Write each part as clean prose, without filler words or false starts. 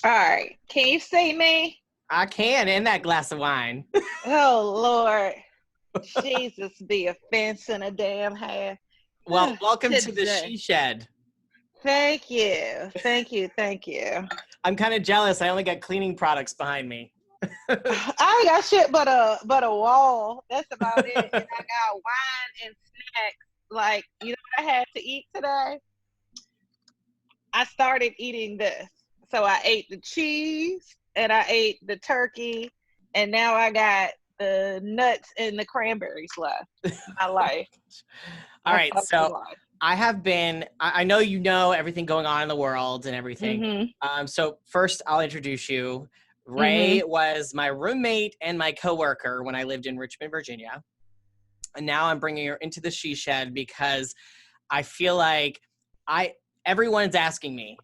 All right. Can you see me? I can in that glass of wine. Oh, Lord. Jesus be a fence and a damn half. Well, welcome to the Today. She Shed. Thank you. Thank you. Thank you. I'm kind of jealous. I only got cleaning products behind me. I ain't got shit but a wall. That's about it. And I got wine and snacks. Like, you know what I had to eat today? I started eating this. So I ate the cheese and I ate the turkey, and now I got the nuts and the cranberries left. My life. All My right, fucking so life. I know you know everything going on in the world and everything. Mm-hmm. So first I'll introduce you. Mm-hmm. Rae was my roommate and my coworker when I lived in Richmond, Virginia. And now I'm bringing her into the She Shed because I feel like everyone's asking me,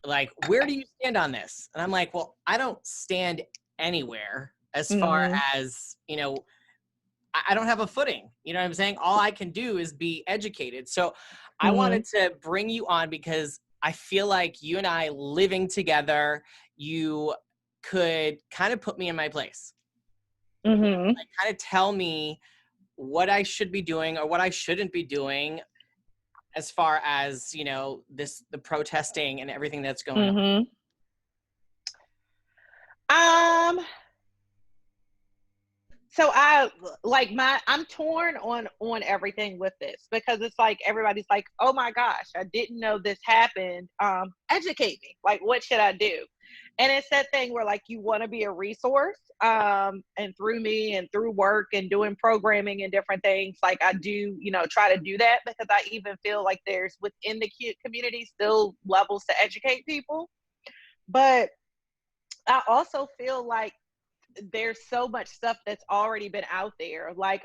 like, where do you stand on this? And I'm like, well, I don't stand anywhere as far Mm-hmm. as, I don't have a footing. You know what I'm saying? All I can do is be educated. So I Mm-hmm. wanted to bring you on because I feel like you and I living together, you could kind of put me in my place. Mm-hmm. Like, kind of tell me what I should be doing or what I shouldn't be doing as far as, the protesting and everything that's going on. Mm-hmm. Um, so I'm torn on everything with this because it's like everybody's like, oh my gosh, I didn't know this happened. Educate me. Like, what should I do? And it's that thing where like you want to be a resource. And through me and through work and doing programming and different things, like I do, try to do that because I even feel like there's within the community still levels to educate people. But I also feel like there's so much stuff that's already been out there. Like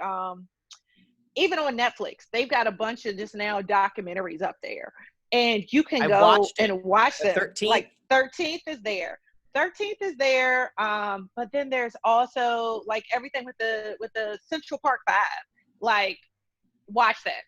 even on Netflix, they've got a bunch of just now documentaries up there. And you can I go watched it. and watch The them. 13th. Like 13th is there. 13th is there. But then there's also like everything with the Central Park Five. Like, watch that.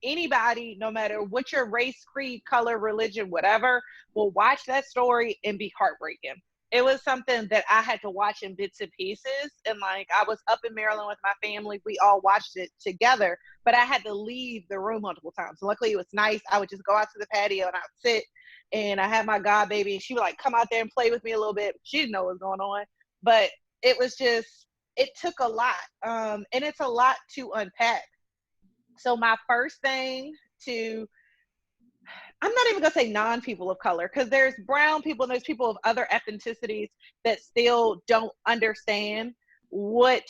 Anybody, no matter what your race, creed, color, religion, whatever, will watch that story and be heartbreaking. It was something that I had to watch in bits and pieces. And like, I was up in Maryland with my family. We all watched it together, but I had to leave the room multiple times. Luckily, it was nice. I would just go out to the patio and I would sit, and I had my god baby, and she would like come out there and play with me a little bit. She didn't know what was going on, but it was just, it took a lot. And it's a lot to unpack. So my first thing to, I'm not even gonna say non-people of color, because there's brown people and there's people of other ethnicities that still don't understand what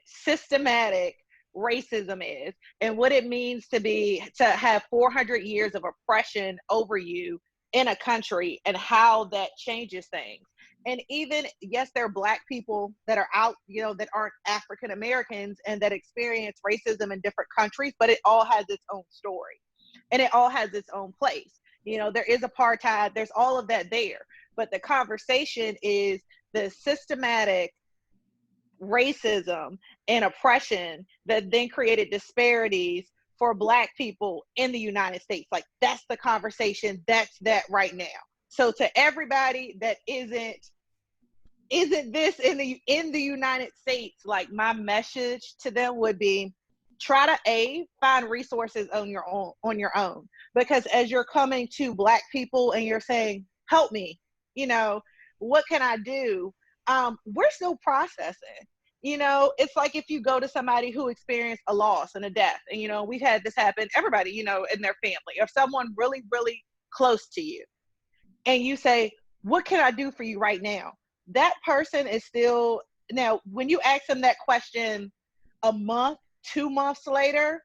systematic racism is and what it means to have 400 years of oppression over you in a country and how that changes things. And even, yes, there are Black people that are out, that aren't African Americans and that experience racism in different countries, but it all has its own story and it all has its own place. There is apartheid, there's all of that there. But the conversation is the systematic racism and oppression that then created disparities for Black people in the United States. Like, that's the conversation. That's that right now. So to everybody that isn't this in the United States, like, my message to them would be, try to find resources on your own, because as you're coming to Black people and you're saying, help me, what can I do? We're still processing. It's like if you go to somebody who experienced a loss and a death, and we've had this happen, everybody, in their family, or someone really, really close to you, and you say, what can I do for you right now? That person is still, now, when you ask them that question a month, 2 months later,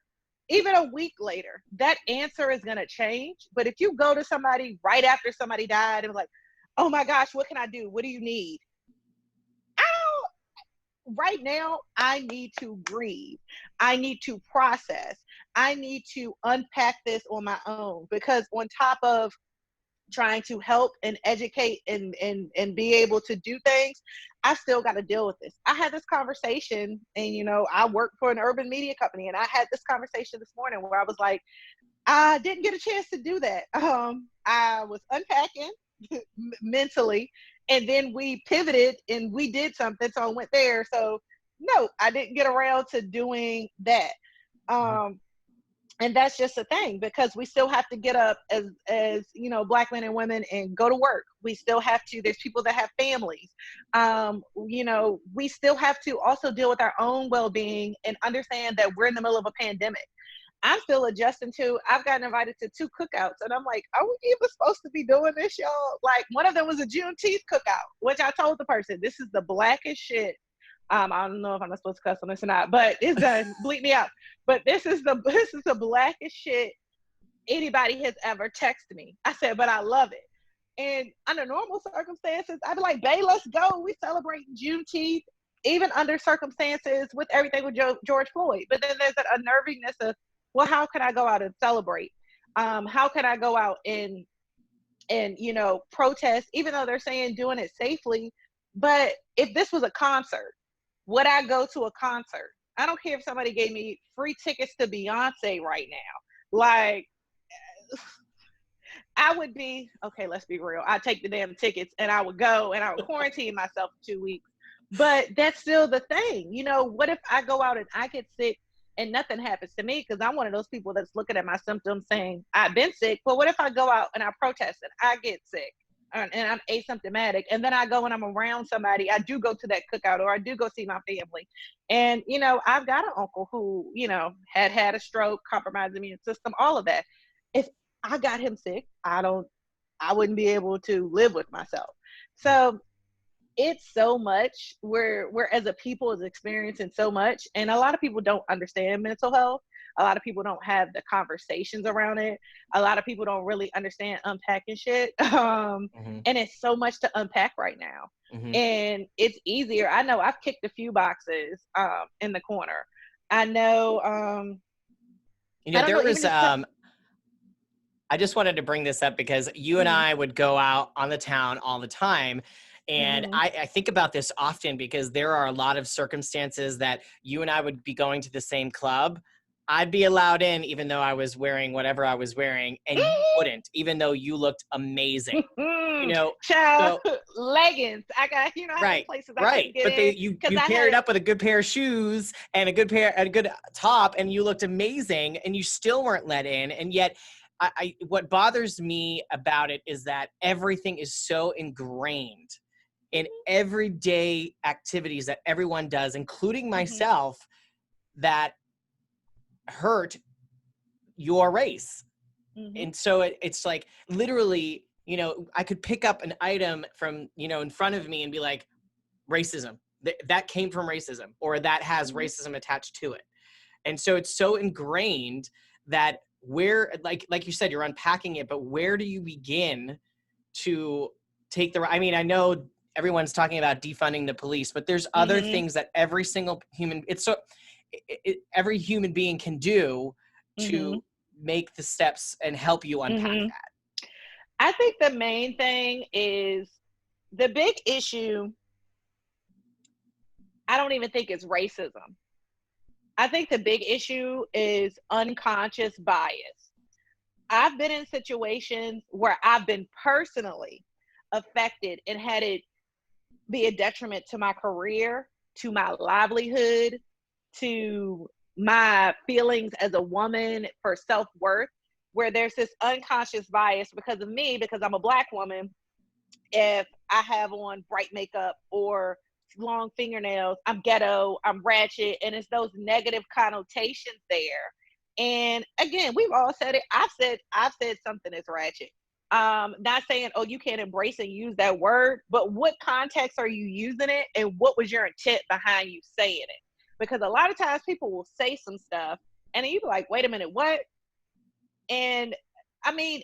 even a week later, that answer is going to change. But if you go to somebody right after somebody died and like, oh my gosh, what can I do? What do you need? Right now, I need to breathe. I need to process. I need to unpack this on my own, because on top of trying to help and educate and be able to do things, I still got to deal with this. I had this conversation, and I work for an urban media company, and I had this conversation this morning where I was like, I didn't get a chance to do that. I was unpacking, mentally, and then we pivoted and we did something, so I went there. So no, I didn't get around to doing that. Mhm. um and that's just a thing, because we still have to get up as black men and women and go to work. We still have to, there's people that have families. We still have to also deal with our own well-being and understand that we're in the middle of a pandemic. I'm still adjusting to, I've gotten invited to 2 cookouts, and I'm like, are we even supposed to be doing this, y'all? Like, one of them was a Juneteenth cookout, which I told the person, this is the blackest shit. I don't know if I'm not supposed to cuss on this or not, but it's done. Bleep me out. But this is the blackest shit anybody has ever texted me. I said, but I love it. And under normal circumstances, I'd be like, babe, let's go. We celebrate Juneteenth, even under circumstances with everything with George Floyd. But then there's that unnervingness of, well, how can I go out and celebrate? How can I go out and protest, even though they're saying doing it safely? But if this was a concert, would I go to a concert? I don't care if somebody gave me free tickets to Beyonce right now. Like, I would be, okay, let's be real. I'd take the damn tickets and I would go and I would quarantine myself for 2 weeks. But that's still the thing. What if I go out and I get sick and nothing happens to me? Because I'm one of those people that's looking at my symptoms saying, I've been sick. But what if I go out and I protest and I get sick and I'm asymptomatic, and then I go and I'm around somebody, I do go to that cookout or I do go see my family. And, I've got an uncle who, had a stroke, compromised immune system, all of that. If I got him sick, I wouldn't be able to live with myself. So it's so much, we're as a people is experiencing so much, and a lot of people don't understand mental health. A lot of people don't have the conversations around it. A lot of people don't really understand unpacking shit. Mhm. And it's so much to unpack right now. Mhm. And it's easier. I know I've kicked a few boxes in the corner. I know. I don't There know, even was just I just wanted to bring this up because you and mm, I would go out on the town all the time. And mm-hmm, I think about this often because there are a lot of circumstances that you and I would be going to the same club. I'd be allowed in even though I was wearing whatever I was wearing, and you wouldn't, even though you looked amazing. You know, child, so leggings. I got, how many right, places I right. couldn't get But in because you I paired had. up with a good pair of shoes and a good top, and you looked amazing, and you still weren't let in. And yet, what bothers me about it is that everything is so ingrained in everyday activities that everyone does, including Mm-hmm, myself, that hurt your race. mm-hmm, And so it's like literally, I could pick up an item from, in front of me and be like, racism. That came from racism, or that has mm-hmm, racism attached to it. And so it's so ingrained that where, like you said, you're unpacking it, but where do you begin to take I mean, I know everyone's talking about defunding the police, but there's other mm-hmm, things that every single human, every human being can do mm-hmm, to make the steps and help you unpack mm-hmm. that. I think the main thing is the big issue. I don't even think it's racism. I think the big issue is unconscious bias. I've been in situations where I've been personally affected and had it be a detriment to my career, to my livelihood, to my feelings as a woman for self-worth, where there's this unconscious bias because of me, because I'm a Black woman. If I have on bright makeup or long fingernails, I'm ghetto, I'm ratchet, and it's those negative connotations there. And again, we've all said it. I've said something is ratchet. Not saying, oh, you can't embrace and use that word, but what context are you using it, and what was your intent behind you saying it? Because a lot of times people will say some stuff, and then you be like, wait a minute, what? And I mean,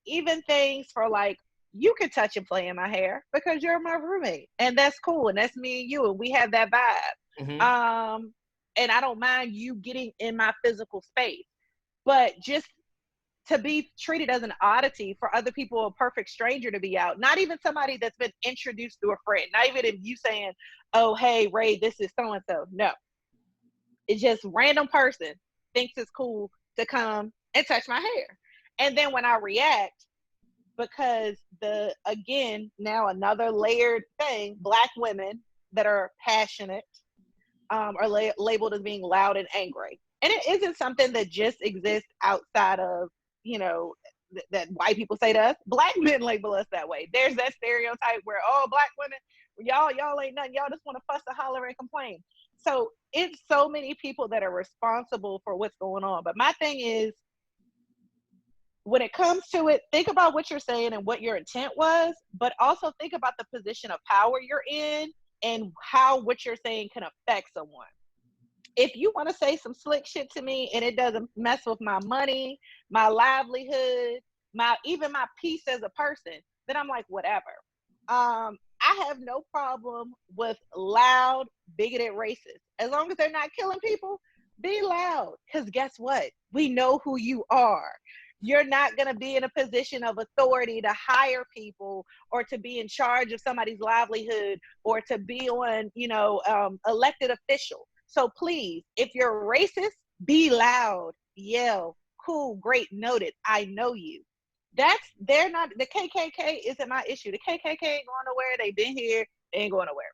even things for like, you can touch and play in my hair because you're my roommate, and that's cool, and that's me and you, and we have that vibe. Hmm. And I don't mind you getting in my physical space, but just to be treated as an oddity for other people, a perfect stranger to be out, not even somebody that's been introduced through a friend, not even if you saying, oh, hey, Ray, this is so and so. No, it's just random person thinks it's cool to come and touch my hair. And then when I react, because now another layered thing, Black women that are passionate are labeled as being loud and angry. And it isn't something that just exists outside of, that white people say to us. Black men label us that way. There's that stereotype where, oh, Black women, y'all ain't nothing. Y'all just want to fuss and holler and complain. So it's so many people that are responsible for what's going on. But my thing is, when it comes to it, think about what you're saying and what your intent was, but also think about the position of power you're in and how what you're saying can affect someone. If you want to say some slick shit to me and it doesn't mess with my money, my livelihood, even my peace as a person, then I'm like, whatever. I have no problem with loud, bigoted racists. As long as they're not killing people, be loud. Because guess what? We know who you are. You're not going to be in a position of authority to hire people or to be in charge of somebody's livelihood or to be on, elected official. So please, if you're racist, be loud, yell, cool, great, noted. I know you. They're not, the KKK isn't my issue. The KKK ain't going nowhere. They've been here. They ain't going nowhere.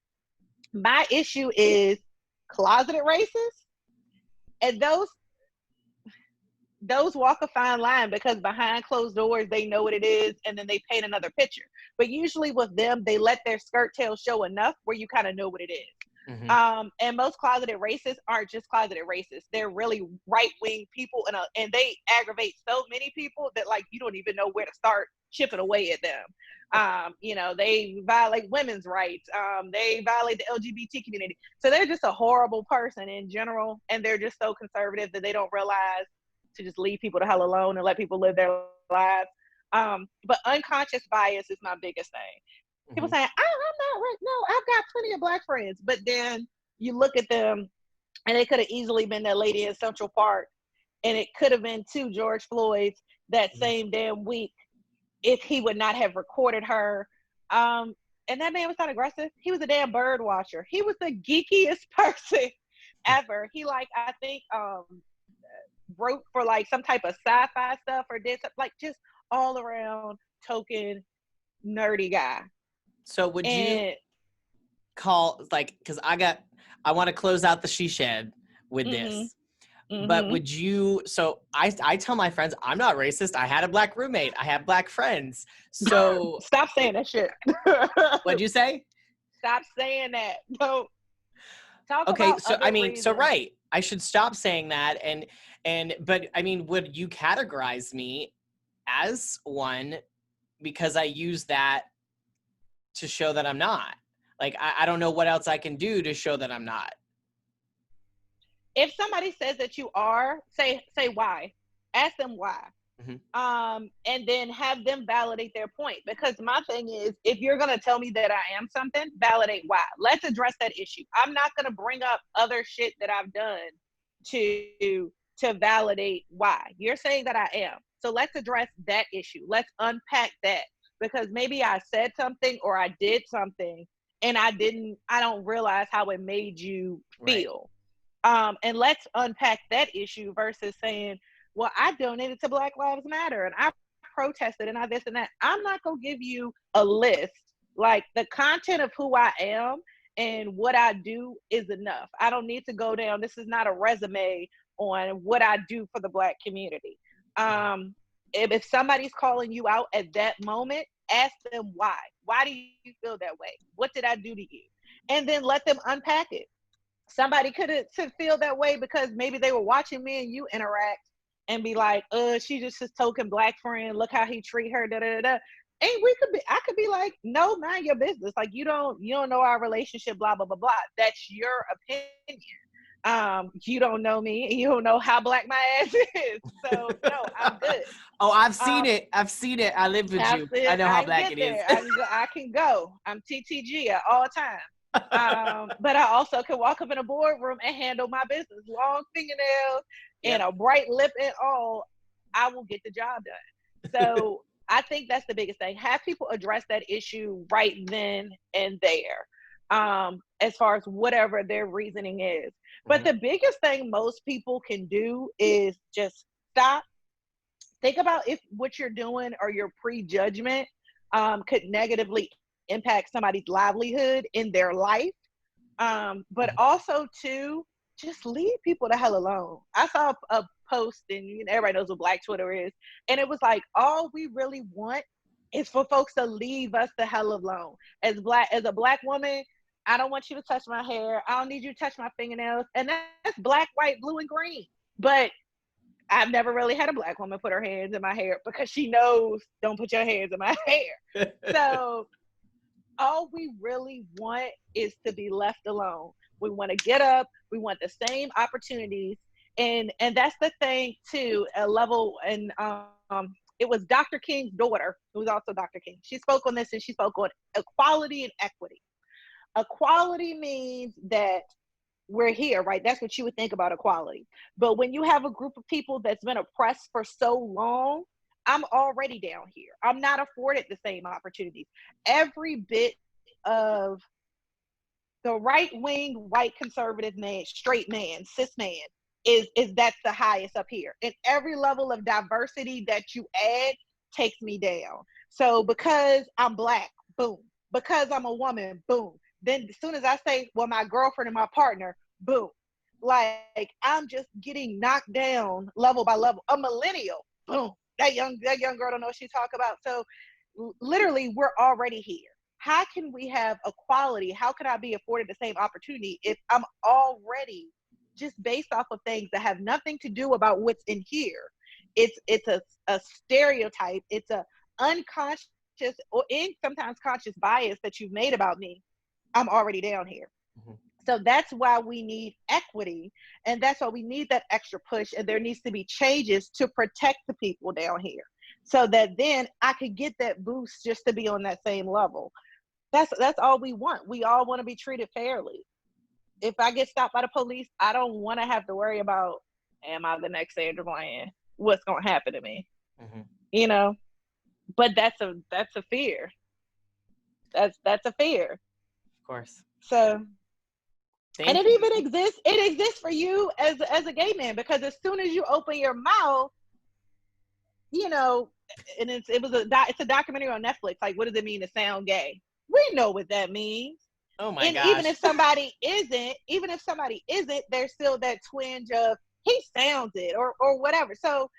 My issue is closeted racists, and those walk a fine line because behind closed doors, they know what it is, and then they paint another picture. But usually with them, they let their skirt tail show enough where you kind of know what it is. Mm-hmm. And most closeted racists aren't just closeted racists. They're really right-wing people, and they aggravate so many people that, like, you don't even know where to start chipping away at them. They violate women's rights. They violate the LGBT community. So they're just a horrible person in general, and they're just so conservative that they don't realize to just leave people the hell alone and let people live their lives. But unconscious bias is my biggest thing. People saying, I'm not right. No, I've got plenty of Black friends. But then you look at them and it could have easily been that lady in Central Park, and it could have been two George Floyds that same damn week if he would not have recorded her. And that man was not aggressive. He was a damn bird watcher. He was the geekiest person ever. He, like, I think wrote for like some type of sci-fi stuff or did something, like, just all around token nerdy guy. So would you call, like, because I want to close out the she shed with this, but would you, so I tell my friends, I'm not racist. I had a Black roommate. I have Black friends. So stop saying that shit. What'd you say? Stop saying that. Don't talk okay, about so other I mean, reasons. so right, I should stop saying that, but I mean, would you categorize me as one because I use that to show that I'm not? Like, I don't know what else I can do to show that I'm not. If somebody says that you are, say why. Ask them why. Mm-hmm. And then have them validate their point. Because my thing is, if you're going to tell me that I am something, validate why. Let's address that issue. I'm not going to bring up other shit that I've done to validate why. You're saying that I am. So let's address that issue. Let's unpack that. Because maybe I said something or I did something and I don't realize how it made you feel. Right. And let's unpack that issue versus saying, well, I donated to Black Lives Matter and I protested and I this and that. I'm not going to give you a list. Like, the content of who I am and what I do is enough. I don't need to go down. This is not a resume on what I do for the Black community. If somebody's calling you out at that moment, ask them why. Why do you feel that way? What did I do to you? And then let them unpack it. Somebody could feel that way because maybe they were watching me and you interact and be like, she just his token Black friend. Look how he treat her. Da da da. And I could be like, no, mind your business. Like, you don't know our relationship. Blah blah blah blah. That's your opinion. You don't know me. And you don't know how Black my ass is. So no, I'm good. Oh, I've seen it. I've seen it. I live with you. I know how Black it is. I can go. I'm TTG at all times. But I also can walk up in a boardroom and handle my business. Long fingernails and a bright lip and all, I will get the job done. So I think that's the biggest thing. Have people address that issue right then and there, as far as whatever their reasoning is. But the biggest thing most people can do is just stop, think about if what you're doing or your prejudgment could negatively impact somebody's livelihood in their life. But Mhm. also too, just leave people the hell alone. I saw a post, and everybody knows what Black Twitter is, and it was like, all we really want is for folks to leave us the hell alone. As a black woman, I don't want you to touch my hair. I don't need you to touch my fingernails, and that's black, white, blue, and green. But I've never really had a black woman put her hands in my hair because she knows, don't put your hands in my hair. So all we really want is to be left alone. We want to get up. We want the same opportunities, and that's the thing too. A level, and it was Dr. King's daughter, who was also Dr. King. She spoke on this, and she spoke on equality and equity. Equality means that we're here, right? That's what you would think about equality. But when you have a group of people that's been oppressed for so long, I'm already down here. I'm not afforded the same opportunities. Every bit of the right wing, white conservative man, straight man, cis man is that's the highest up here. And every level of diversity that you add takes me down. So because I'm black, boom. Because I'm a woman, boom. Then as soon as I say, well, my girlfriend and my partner, boom. Like I'm just getting knocked down level by level. A millennial, boom. That young girl don't know what she's talking about. So literally, we're already here. How can we have equality? How can I be afforded the same opportunity if I'm already just based off of things that have nothing to do about what's in here? It's a stereotype. It's a unconscious or in sometimes conscious bias that you've made about me. I'm already down here. Mhm. So that's why we need equity, and that's why we need that extra push, and there needs to be changes to protect the people down here so that then I could get that boost just to be on that same level. That's all we want. We all want to be treated fairly. If I get stopped by the police, I don't want to have to worry about, am I the next Sandra Bland? What's going to happen to me? Mhm. You know, but that's a fear. That's a fear. Of course. So, and Thank it you. even exists. It exists for you as a gay man, because as soon as you open your mouth, you know, and it's a documentary on Netflix. Like, what does it mean to sound gay? We know what that means. Oh my And even gosh. if somebody isn't, there's still that twinge of he sounds it or whatever. So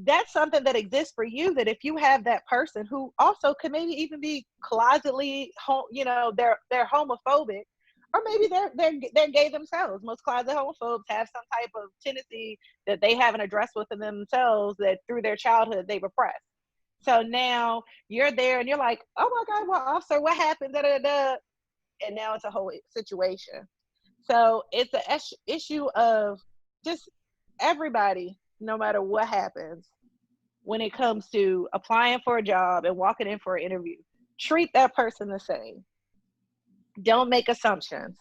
that's something that exists for you, that if you have that person who also could maybe even be closetly, they're homophobic, or maybe they're gay themselves. Most closet homophobes have some type of tendency that they haven't addressed within themselves, that through their childhood they've repressed. So now you're there and you're like, oh my God, well, officer, what happened? Da, da, da. And now it's a whole situation. So it's an issue of just everybody, no matter what happens, when it comes to applying for a job and walking in for an interview, treat that person the same. Don't make assumptions.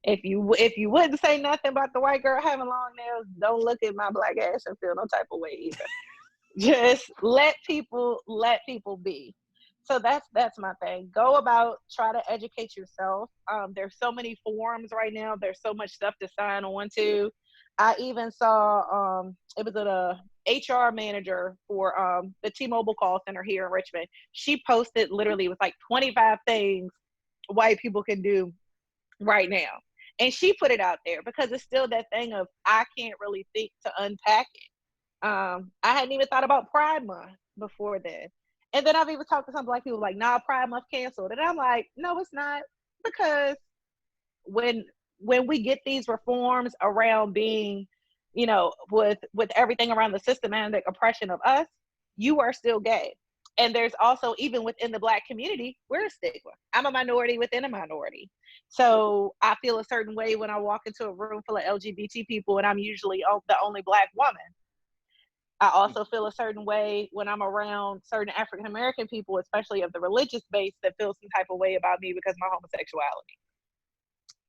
If you wouldn't say nothing about the white girl having long nails, don't look at my black ass and feel no type of way either. Just let people be. So that's my thing. Go about, try to educate yourself. There's so many forums right now. There's so much stuff to sign on to. I even saw it was a HR manager for the T-Mobile call center here in Richmond. She posted literally with like 25 things white people can do right now. And she put it out there because it's still that thing of, I can't really think to unpack it. I hadn't even thought about Pride Month before then. And then I've even talked to some black people like, nah, Pride Month canceled. And I'm like, no, it's not. Because when when we get these reforms around being, with everything around the systematic oppression of us, you are still gay. And there's also, even within the black community, we're a stigma. I'm a minority within a minority. So I feel a certain way when I walk into a room full of LGBT people and I'm usually the only black woman. I also feel a certain way when I'm around certain African American people, especially of the religious base, that feel some type of way about me because of my homosexuality.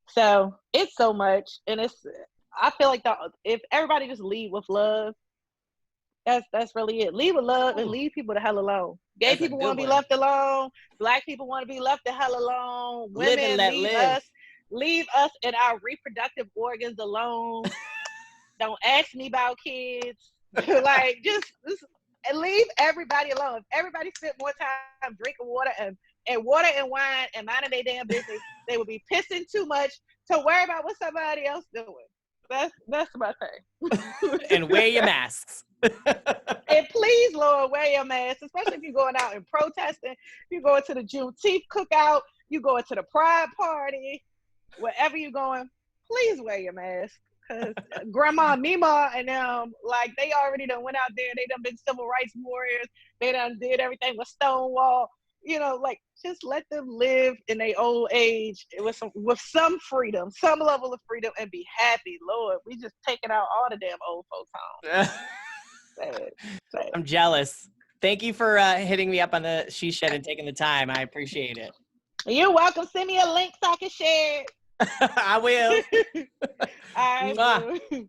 So it's so much, and I feel like if everybody just lead with love, that's really it. Lead with love and Ooh, leave people the hell alone. Gay that's a people want good to be one. left alone. Black people want to be left the hell alone. Live and Women, let live. leave us and our reproductive organs alone. Don't ask me about kids. Like, just And leave everybody alone. If everybody spent more time drinking water and wine and minding their damn business, they would be pissing too much to worry about what somebody else doing. That's my thing. And wear your masks. And please, Lord, wear your mask, especially if you're going out and protesting. You're going to the Juneteenth cookout. You're going to the Pride party. Wherever you're going, please wear your mask. Because Grandma Mima and them, like, they already done went out there. They done been civil rights warriors. They done did everything with Stonewall. You know, like, just let them live in their old age with some freedom, some level of freedom, and be happy. Lord, we just taking out all the damn old folks home. Sad. I'm jealous. Thank you for hitting me up on the She Shed and taking the time. I appreciate it. You're welcome. Send me a link so I can share it. I will. All right.